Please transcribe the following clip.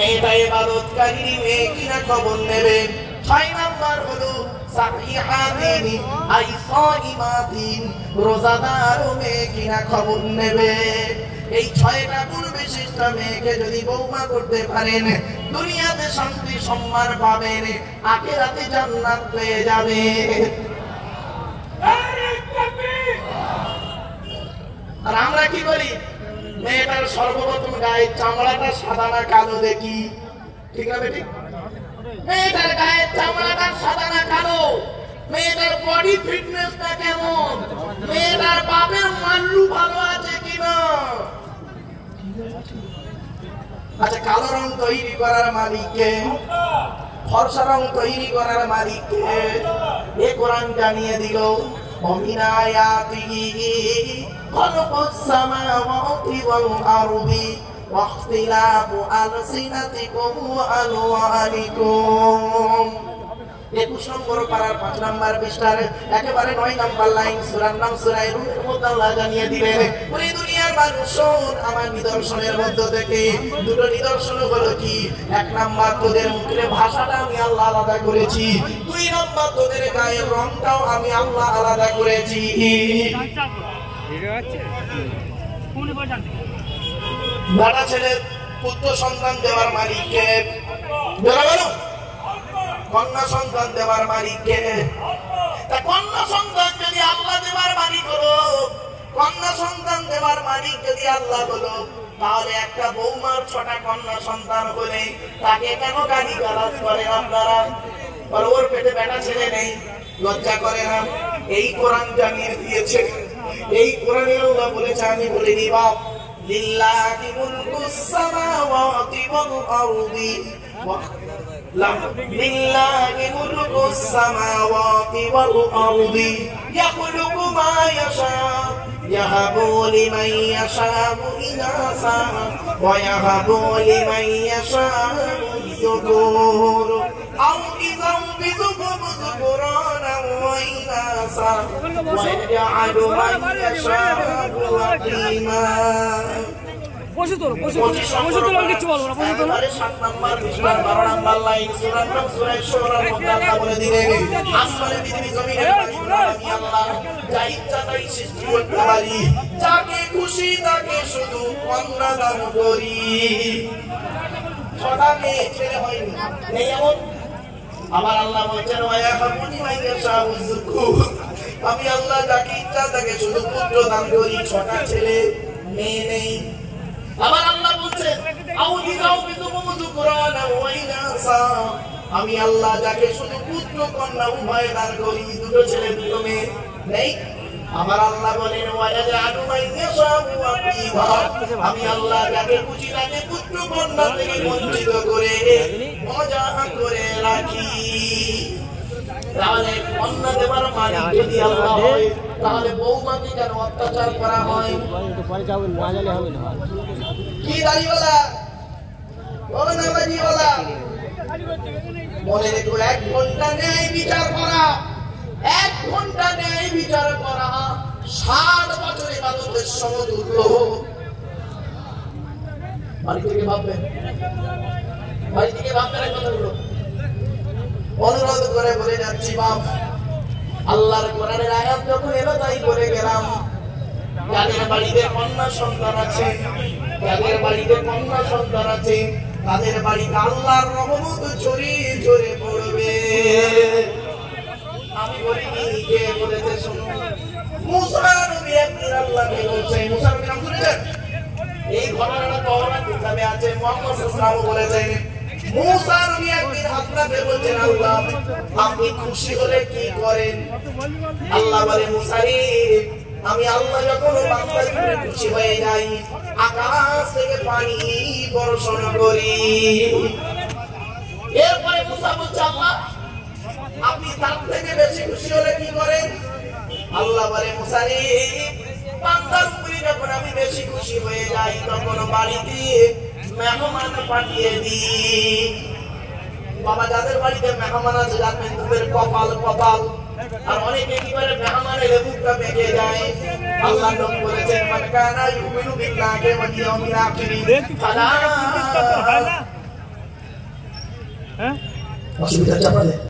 মেয়েটা ইবাদতকারী মেয়ে কিনা খবর নেবে। 6 নাম্বার হলো সাহিহাতিন আই সাইমাতিন, রোজাদার মেয়ে কিনা খবর নেবে। এই 6টা গুণ বিশিষ্ট মেয়েকে যদি বৌমা করতে পারেন, দুনিয়াতে শান্তি সম্মান পাবেন, আখিরাতে জান্নাত পেয়ে যাবেন। আর আমরা কি করি? মেয়েটার সর্বপ্রথম গায়ের চামড়াটা সাদা না কালো দেখি, ঠিক না বেটি? মেয়েটার গায়ের চামড়াটা সাদা না কালো, মেয়েটার বডি ফিটনেসটা কেমন, মেয়েটার বাপের মাল্লু ভালো আছে কিনা। আচ্ছা, কালো রং তৈরি করার মালিককে, ফর্সা রং তৈরি করার মালিককে এ কোরআন জানিয়ে দিল। ومن آياته خلق السماوات والأرض واختلاف ألسنتكم وألوانكم। 21 নম্বর পারার 5 নম্বর পৃষ্ঠার একেবারে 9 নম্বর লাইন, সূরার নাম সূরা রুমের মধ্যে আল্লাহ জানিয়ে দিলেন, ওরে দুনিয়ার মানুষ শোন, আমার নিদর্শনের মধ্য থেকে দুটো নিদর্শন হলো কি? 1 নম্বর তোদের মুখের ভাষাটা আমি আল্লাহ আলাদা করেছি, 2 নম্বর তোদের গায়ের রংটাও আমি আল্লাহ আলাদা করেছি। বেটা ছেলে পুত্র সন্তান দেওয়ার মালিককে, বলো কন্যা সন্তান দেওয়ার মালিককে। তা কন্যা সন্তান যদি আল্লাহ দেওয়ার মালিক হলো, কন্যা সন্তান দেওয়ার মালিক যদি আল্লাহ হলো, তাহলে একটা বৌমার 6টা কন্যা সন্তান হলে তাকে কেন গালি গালাজ করেন আপনারা? আর ওর পেটে বেটা ছেলে নেই, লজ্জা করে না? এই কোরআন জানিয়ে দিয়েছে, এই কোরআনে আল্লাহ বলেছে, আমি বলে দিই বাপ, লিল্লাহি মুলকুস সামাওয়াতি ওয়াল আরদি لله ملك السماوات والأرض يخلق ما يشاء يهب لمن يشاء إناثا ويهب لمن يشاء الذكور أو يزوجهم ذكرانا وإناثا ويجعل من يشاء عقيما। বসে তোলো কিছু বলবো না, বসে তোলো। 7 নম্বর পৃষ্ঠার 12 নম্বর লাইন, সূরা নাম সূরা শুরার মধ্যে আল্লাহ বলে দিলেন, আসমানে পৃথিবী জমিনের আমি আল্লাহ যা ইচ্ছা তাই সৃষ্টি করতে পারি, যাকে খুশি তাকে শুধু কন্যা দান করি। 6টা মেয়ে ছেলে হয়নি, নেই এমন। আবার আল্লাহ বলছেন, ওয়ায়াহাবুনি মাইয়াশাউ যুকুর, আমি আল্লাহ যাকে ইচ্ছা তাকে শুধু পুত্র দান করি, 6টা ছেলে মেয়ে নেই। আবার আল্লাহ বলছেন, আমি আল্লাহ যাকে শুধু পুত্র কন্যা উভয় দান করি, 2 ছেলে 2 মেয়ে নেই। আবার আল্লাহ বলেন, আমি আল্লাহ যাকে খুশি তাকে পুত্র কন্যা থেকে বঞ্চিত করে মজা করে রাখি। তাহলে কন্যা দেবার মালিক যদি আল্লাহ হয়, তাহলে বৌমাকে কেন অত্যাচার করা হয়? কি দাড়িওয়ালা ও নামাজিওয়ালা, মনে রেখো, 1 ঘন্টা ন্যায় বিচার করা, 1 ঘন্টা ন্যায় বিচার করা 60 বছর ইবাদতের সমতুল্য। বাড়ি থেকে ভাববেন, বাড়ি থেকে ভাববেন কথাগুলো। অনুরোধ করে বলে যাচ্ছি বাপ, আল্লাহর কোরআনের আয়াত যখন এলো তাই করে গেলাম, যাদের বাড়িতে কন্যা সন্তান আছে, যাদের বাড়িতে কন্যা সন্তান আছে, তাদের বাড়িতে আল্লাহর রহমত ছড়িয়ে ছড়িয়ে পড়বে। আমি বলিনি, কে বলেছে শুনুন। মুসা নবী একদিন আল্লাহকে বলছে, মুসা নবী নাম শুনেছেন? এই ঘটনাটা তাওরাত কিতাবে আছে, মুহাম্মদ সাল্লাল্লাহু আলাইহি ওয়াসাল্লাম বলেছেন, মুসা নবী একদিন আল্লাহকে বলছেন, আল্লাহ আপনি খুশি হলে কি করেন? আল্লাহ বলে, মুসা রে, আমি আল্লাহ যখন বান্দার উপরে খুশি হয়ে যাই, আকাশ থেকে পানি বর্ষণ করি। এরপরে মুসা বলছে, আল্লাহ আপনি তার থেকে বেশি খুশি হলে কি করেন? আল্লাহ বলে, মুসা রে, বান্দার উপরে যখন আমি বেশি খুশি হয়ে যাই, তখন বাড়িতে মেহমান পাঠিয়ে দিই। বাবা, যাদের বাড়িতে মেহমান আছে জানবেন তাদের কপাল কপাল। আর অনেকে কি করে, মেহমানের মুখটা বেঁকে যায়। আল্লাহ নবী বলেছেন, মান কানা ইউমিনু বিল্লাহি ওয়াল ইয়াউমিল আখির ফালা অসুবিধা হচ্ছে আপনাদের?